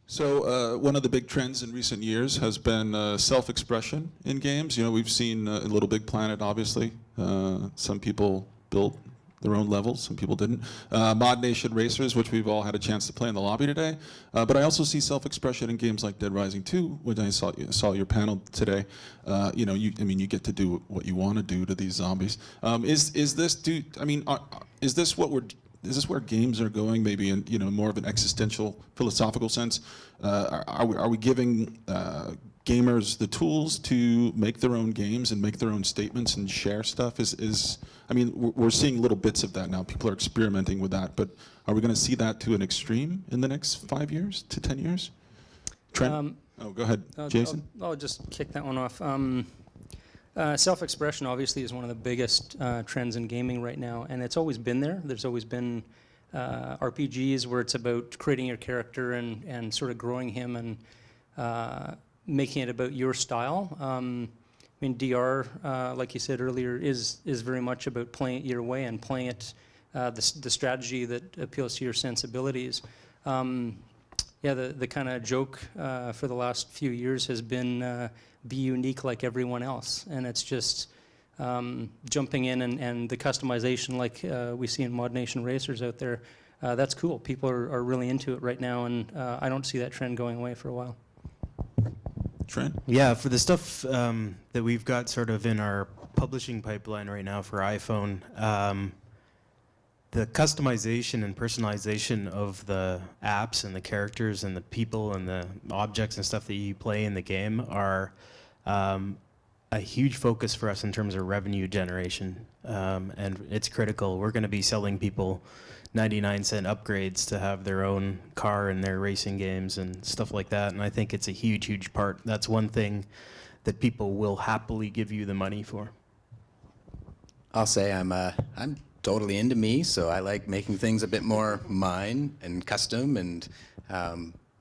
So one of the big trends in recent years has been self-expression in games. You know, we've seen in Little Big Planet, obviously. Some people built their own levels, some people didn't. Mod Nation Racers, which we've all had a chance to play in the lobby today. But I also see self-expression in games like Dead Rising 2, which I saw your panel today. You know, you get to do what you want to do to these zombies. Is this where games are going? Maybe in more of an existential, philosophical sense. Are we giving gamers the tools to make their own games and make their own statements and share stuff? We're seeing little bits of that now. People are experimenting with that, but are we going to see that to an extreme in the next 5 years to 10 years? Trent? Go ahead, Jason. I'll just kick that one off. Self-expression obviously is one of the biggest trends in gaming right now, and it's always been there. There's always been RPGs where it's about creating your character and sort of growing him and making it about your style. DR, like you said earlier, is very much about playing it your way and playing it the strategy that appeals to your sensibilities. The kind of joke for the last few years has been be unique like everyone else, and it's just jumping in and the customization like we see in Mod Nation Racers out there. That's cool. People are really into it right now, and I don't see that trend going away for a while. Trent? Yeah, for the stuff that we've got sort of in our publishing pipeline right now for iPhone, the customization and personalization of the apps and the characters and the people and the objects and stuff that you play in the game are a huge focus for us in terms of revenue generation, and it's critical. We're going to be selling people 99-cent upgrades to have their own car in their racing games and stuff like that, and I think it's a huge, huge part. That's one thing that people will happily give you the money for. I'll say I'm totally into me, so I like making things a bit more mine and custom, and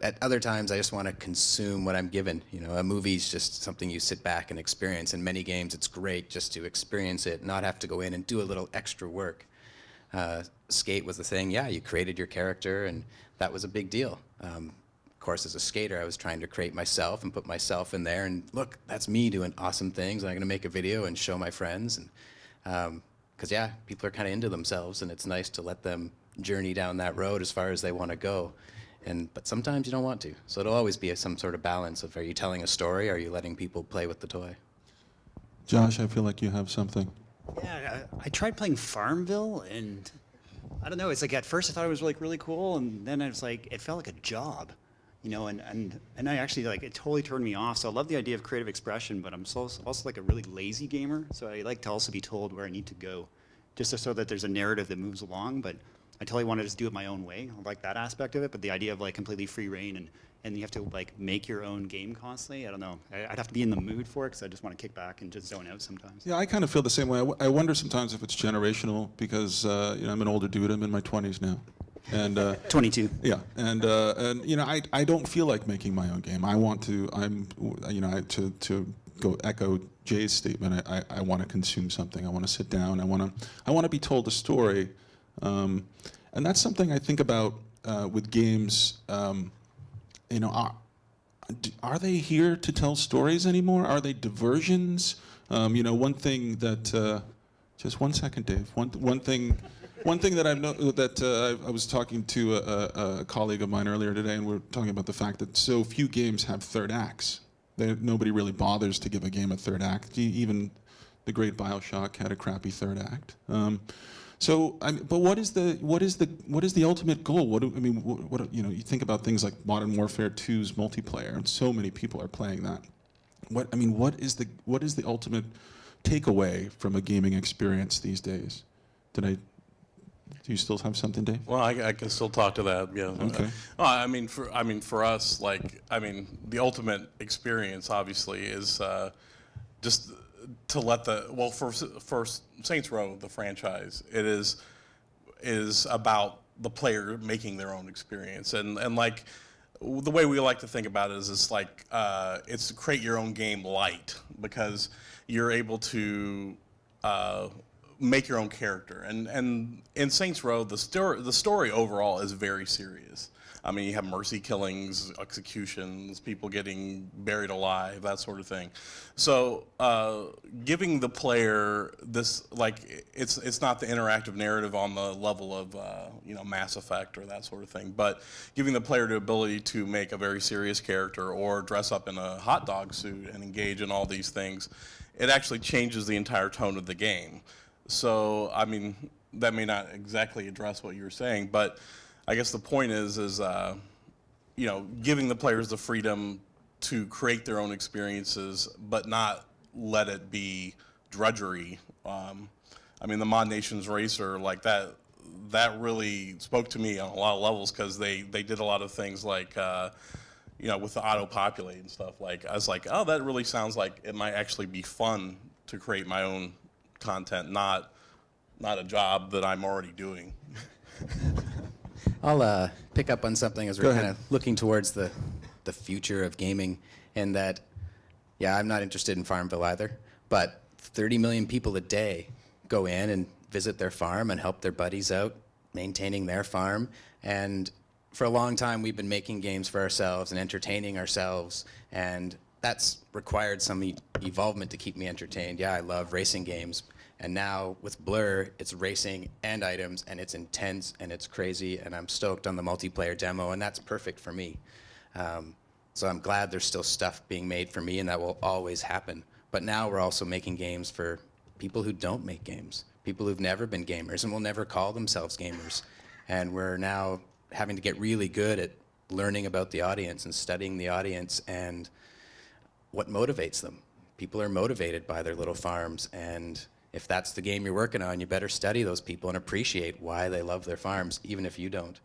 at other times I just want to consume what I'm given. You know, a movie's just something you sit back and experience. In many games it's great just to experience it, not have to go in and do a little extra work. Skate was the thing. Yeah, you created your character, and that was a big deal. Of course, as a skater, I was trying to create myself and put myself in there, and look, that's me doing awesome things, and I'm going to make a video and show my friends. And because, yeah, people are kind of into themselves, and it's nice to let them journey down that road as far as they want to go. But sometimes you don't want to. So it'll always be some sort of balance of, are you telling a story, or are you letting people play with the toy? Josh, I feel like you have something. Yeah, I tried playing Farmville, and I don't know, it's like at first I thought it was like really cool, and then it was like, it felt like a job, you know, and I actually, like, it totally turned me off. So I love the idea of creative expression, but I'm also like a really lazy gamer, so I like to also be told where I need to go, just so that there's a narrative that moves along. But I totally want to just do it my own way. I like that aspect of it, but the idea of like completely free reign and you have to like make your own game constantly, I don't know. I'd have to be in the mood for it, because I just want to kick back and just zone out sometimes. Yeah, I kind of feel the same way. I wonder sometimes if it's generational, because you know, I'm an older dude. I'm in my 20s now. And 22. Yeah, and you know, I don't feel like making my own game. I want to. To go echo Jay's statement. I want to consume something. I want to sit down. I want to be told a story, and that's something I think about with games. You know, are they here to tell stories anymore? Are they diversions? You know, one thing that just 1 second, Dave. One thing that I was talking to a colleague of mine earlier today, and we were talking about the fact that so few games have third acts. Nobody really bothers to give a game a third act. Even the great BioShock had a crappy third act. But what is the ultimate goal? What you know? You think about things like Modern Warfare 2's multiplayer, and so many people are playing that. What is the ultimate takeaway from a gaming experience these days? Do you still have something, Dave? Well, I can still talk to that. Yeah. Okay. For us, the ultimate experience obviously is just to let for Saints Row, the franchise, it is about the player making their own experience, and like the way we like to think about it is it's create your own game light, because you're able to make your own character. And in Saints Row, the story overall is very serious. I mean, you have mercy killings, executions, people getting buried alive, that sort of thing. So giving the player this, like, it's not the interactive narrative on the level of, you know, Mass Effect or that sort of thing, but giving the player the ability to make a very serious character or dress up in a hot dog suit and engage in all these things, it actually changes the entire tone of the game. So, I mean, that may not exactly address what you were saying, but I guess the point is you know, giving the players the freedom to create their own experiences, but not let it be drudgery. I mean, the Mod Nations Racer, like that really spoke to me on a lot of levels, because they did a lot of things like, you know, with the auto-populate and stuff. Like, I was like, oh, that really sounds like it might actually be fun to create my own content, not a job that I'm already doing. I'll pick up on something as we're kind of looking towards the future of gaming, and that, yeah, I'm not interested in Farmville either, but 30 million people a day go in and visit their farm and help their buddies out maintaining their farm. And for a long time, we've been making games for ourselves and entertaining ourselves, and that's required some evolvement to keep me entertained. Yeah, I love racing games. And now with Blur, it's racing and items, and it's intense and it's crazy, and I'm stoked on the multiplayer demo, and that's perfect for me. So I'm glad there's still stuff being made for me, and that will always happen. But now we're also making games for people who don't make games, people who've never been gamers and will never call themselves gamers. And we're now having to get really good at learning about the audience and studying the audience and what motivates them. People are motivated by their little farms, and if that's the game you're working on, you better study those people and appreciate why they love their farms, even if you don't.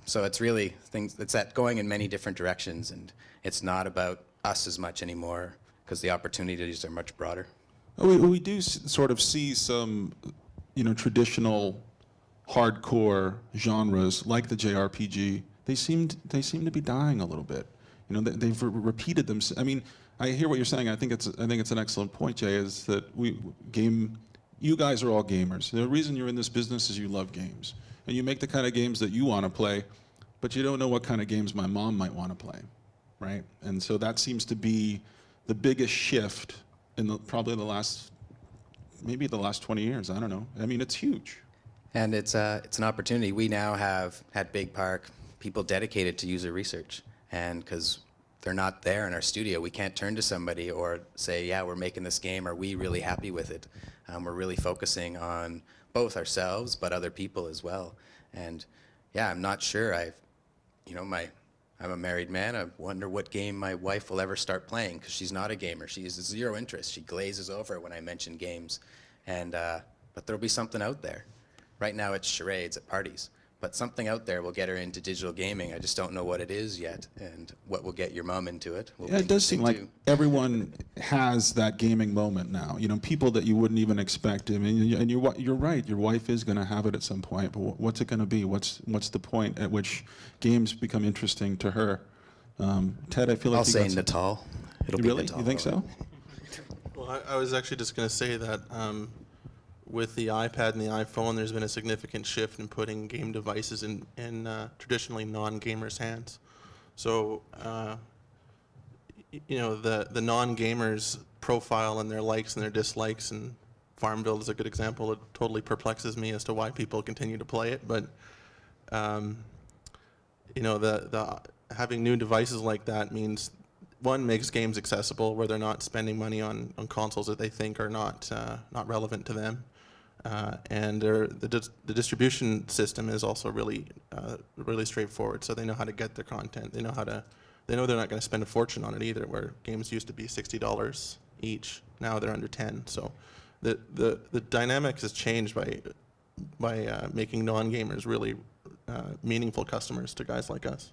So it's really it's that going in many different directions, and it's not about us as much anymore, because the opportunities are much broader. We do sort of see some, you know, traditional hardcore genres like the JRPG. They seem to be dying a little bit. You know, they've repeated them. I mean, I hear what you're saying. I think it's an excellent point, Jay. Is that you guys are all gamers. The reason you're in this business is you love games, and you make the kind of games that you want to play, but you don't know what kind of games my mom might want to play, right? And so that seems to be the biggest shift in probably the last 20 years. I don't know. I mean, it's huge. And it's an opportunity. We now have at BigPark people dedicated to user research, and because they're not there in our studio, we can't turn to somebody or say, yeah, we're making this game, are we really happy with it? We're really focusing on both ourselves, but other people as well. And yeah, I'm not sure. I'm a married man. I wonder what game my wife will ever start playing, because she's not a gamer. She has zero interest. She glazes over when I mention games. And but there'll be something out there. Right now it's charades at parties. But something out there will get her into digital gaming. I just don't know what it is yet, and what will get your mom into it. Yeah, it does seem like everyone has that gaming moment now. You know, people that you wouldn't even expect. I mean, and you're right. Your wife is going to have it at some point. But what's it going to be? What's the point at which games become interesting to her? Ted, I feel like I'll say Natal. It'll be really? Natal. You think so? Well, I was actually just going to say that. With the iPad and the iPhone, there's been a significant shift in putting game devices in traditionally non-gamers' hands. So, you know, the non-gamers' profile and their likes and their dislikes, and Farmville is a good example. It totally perplexes me as to why people continue to play it. But, you know, the having new devices like that means, one, makes games accessible where they're not spending money on consoles that they think are not relevant to them. And the distribution system is also really straightforward. So they know how to get their content. They know they're not going to spend a fortune on it either. Where games used to be $60 each, now they're under 10. So the dynamics has changed by making non-gamers really meaningful customers to guys like us.